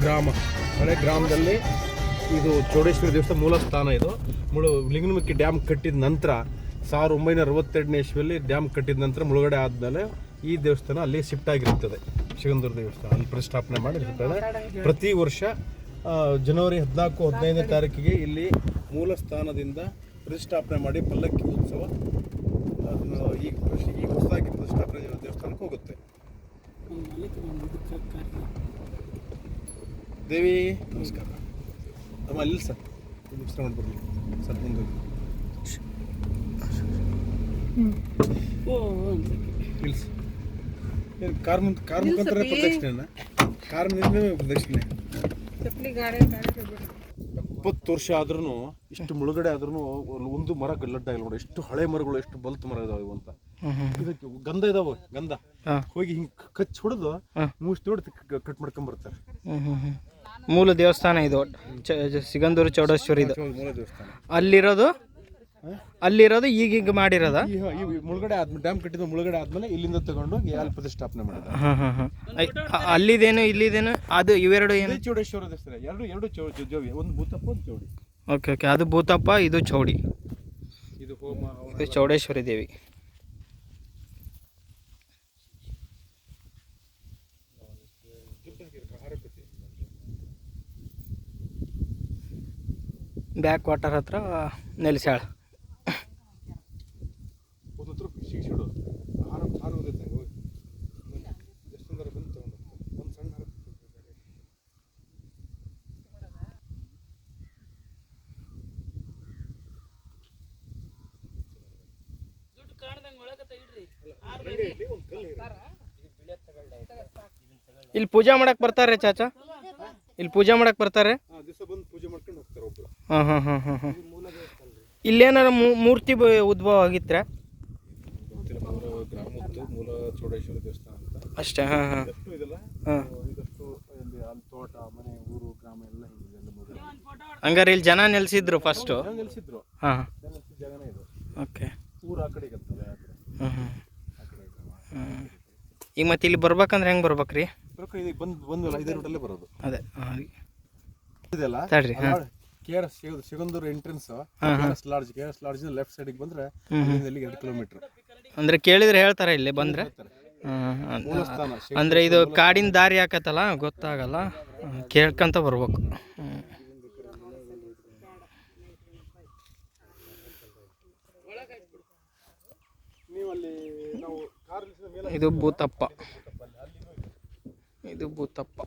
ಗ್ರಾಮ, ಹಳೆ ಗ್ರಾಮದಲ್ಲಿ ಇದು ಚೌಡೇಶ್ವರಿ ದೇವಸ್ಥಾನ ಮೂಲ ಸ್ಥಾನ. ಇದು ಲಿಂಗನಮಕ್ಕಿ ಡ್ಯಾಮ್ ಕಟ್ಟಿದ ನಂತರ 1962ನೇ ಇಸ್ವಿಯಲ್ಲಿ ಡ್ಯಾಮ್ ಕಟ್ಟಿದ ನಂತರ ಮುಳುಗಡೆ ಆದಮೇಲೆ ಈ ದೇವಸ್ಥಾನ ಅಲ್ಲಿ ಶಿಫ್ಟ್ ಆಗಿರುತ್ತದೆ. ಸಿಗಂದೂರು ದೇವಸ್ಥಾನ ಅಲ್ಲಿ ಪ್ರತಿಷ್ಠಾಪನೆ ಮಾಡಿರ್ತಾರೆ. ಪ್ರತಿ ವರ್ಷ ಜನವರಿ 14-15ನೇ ತಾರೀಕಿಗೆ ಇಲ್ಲಿ ಮೂಲ ಸ್ಥಾನದಿಂದ ಪ್ರತಿಷ್ಠಾಪನೆ ಮಾಡಿ ಪಲ್ಲಕ್ಕಿ ಉತ್ಸವ ಈಗ ಹೊಸದಾಗಿ ಪ್ರತಿಷ್ಠಾಪನೆ ದೇವಸ್ಥಾನಕ್ಕೆ ಹೋಗುತ್ತೆ. ದೇವಿ ನಮಸ್ಕಾರ. ಅಮ್ಮ ಅಲ್ಲಿ ಸರ್ ನಮಸ್ಕಾರ ಮಾಡ್ಬರ್ಲಿ ಸರ್ ಮುಂದೆ ಇಲ್ಲ ಏನು ಕಾರ್ ಮುಖಾಂತರ ಪ್ರದಕ್ಷಿಣೆನ ಕಾರ್ ಪ್ರದಕ್ಷಿಣೆ 70 ವರ್ಷ ಆದ್ರೂ ಇಷ್ಟು ಮುಳುಗಡೆ ಆದ್ರೂ ಒಂದು ಮರ ಗಲ್ಲಡ್ಡ ಇಲ್ಲ ನೋಡಿ. ಎಷ್ಟು ಹಳೆ ಮರಗಳು, ಎಷ್ಟು ಬಲ್ತ್ ಮರ ಇದಾವೆ ಅಂತ. ಇದಕ್ಕೆ ಗಂಧ ಇದಾವೆ, ಗಂಧ ಹೋಗಿ ಹಿಂಗೆ ಕಚ್ಚಿ ಹೊಡೆದು ಮೂಸಿ ನೋಡಿ ಕಟ್ ಮಾಡ್ಕೊಂಡ್ ಬರ್ತಾರೆ. ಮೂಲ ದೇವಸ್ಥಾನ ಇದು ಸಿಗಂದೂರು ಚೌಡೇಶ್ವರಿ ಇದು. ಮೂಲ ದೇವಸ್ಥಾನ ಅಲ್ಲಿರೋದು ಈಗ ಮಾಡಿರೋದ. ಮುಳುಗಡೆ ಆದ್ಮೇಲೆ ಡ್ಯಾಮ್ ಕಟ್ಟಿದ ಮುಳುಗಡೆ ಆದ್ಮೇಲೆ ಇಲ್ಲಿಂದ ತಗೊಂಡು ಅಲ್ಲಿ ಪ್ರತಿಷ್ಠಾಪನೆ ಮಾಡಿದ. ಅಲ್ಲಿದೇನು ಇಲ್ಲಿದೇನು ಅದು ಇವೆರಡು ಏನು? ಚೌಡೇಶ್ವರ ದೇವಸ್ಥಾನ ಎರಡು ಜೋಡಿ, ಒಂದು ಭೂತಪ್ಪ ಒಂದು ಚೌಡಿ. ಓಕೆ ಓಕೆ, ಅದು ಭೂತಪ್ಪ, ಇದು ಚೌಡಿ, ಇದು ಹೋಮ, ಇದು ಚೌಡೇಶ್ವರಿ ದೇವಿ. ಬ್ಯಾಕ್ ವಾಟರ್ ಹತ್ರ ನೆಲೆಸ್ಯಾಳ. ಇಲ್ಲಿ ಪೂಜೆ ಮಾಡಕ್ ಬರ್ತಾರೆ ಚಾಚಾ, ಇಲ್ಲಿ ಪೂಜೆ ಮಾಡಕ್ ಬರ್ತಾರೆ. ಹಾಂ ಹಾಂ ಹಾಂ ಹಾಂ ಹಾಂ. ಇಲ್ಲೇನಾರ ಮೂರ್ತಿ ಉದ್ಭವ ಆಗಿತ್ರ ಮೂಲ ಚೌಡೇಶ್ವರಿ ದೇವಸ್ಥಾನ ಅಂತ ಅಷ್ಟೇ. ಹಾಂ ಹಾಂ ಹಾಂ. ತೋಟ, ಮನೆ, ಊರು, ಗ್ರಾಮ ಎಲ್ಲ ಹಂಗಾರೆ ಇಲ್ಲಿ ಜನ ನೆಲೆಸಿದ್ರು ಫಸ್ಟು. ನೆಲೆಸಿದ್ರು. ಹಾಂ ಜಾಗನೇ ಇದು. ಓಕೆ. ಊರು ಆ ಕಡೆಗೆ ಇರ್ತದೆ. ಹ್ಞೂ ಹ್ಞೂ. ಈಗ ಮತ್ತೆ ಇಲ್ಲಿ ಬರ್ಬೇಕಂದ್ರೆ ಹೆಂಗೆ ಬರ್ಬೇಕ್ರಿ? ಬಂದ್ವಲ್ಲ ಇದೇ ರೂಟಲ್ಲೇ ಬರೋದು. ಅದೇ ಇದೆಲ್ಲ ತಡ್ರಿ. Sigandur entrance KRS lodge left ಸೈಡಿಗೆ ಬಂದ್ರೆ 2 ಕಿಲೋಮೀಟರ್. ಅಂದ್ರೆ ಕೇಳಿದ್ರೆ ಹೇಳ್ತಾರೆ ಇಲ್ಲಿ ಬಂದ್ರೆ. ಅಂದ್ರೆ ಇದು ಕಾಡಿನ ದಾರಿ ಹಾಕತ್ತಲ್ಲ, ಗೊತ್ತಾಗಲ್ಲ, ಕೇಳ್ಕೊಂತ ಬರ್ಬೇಕು. ಇದು ಭೂತಪ್ಪ, ಇದು ಭೂತಪ್ಪ.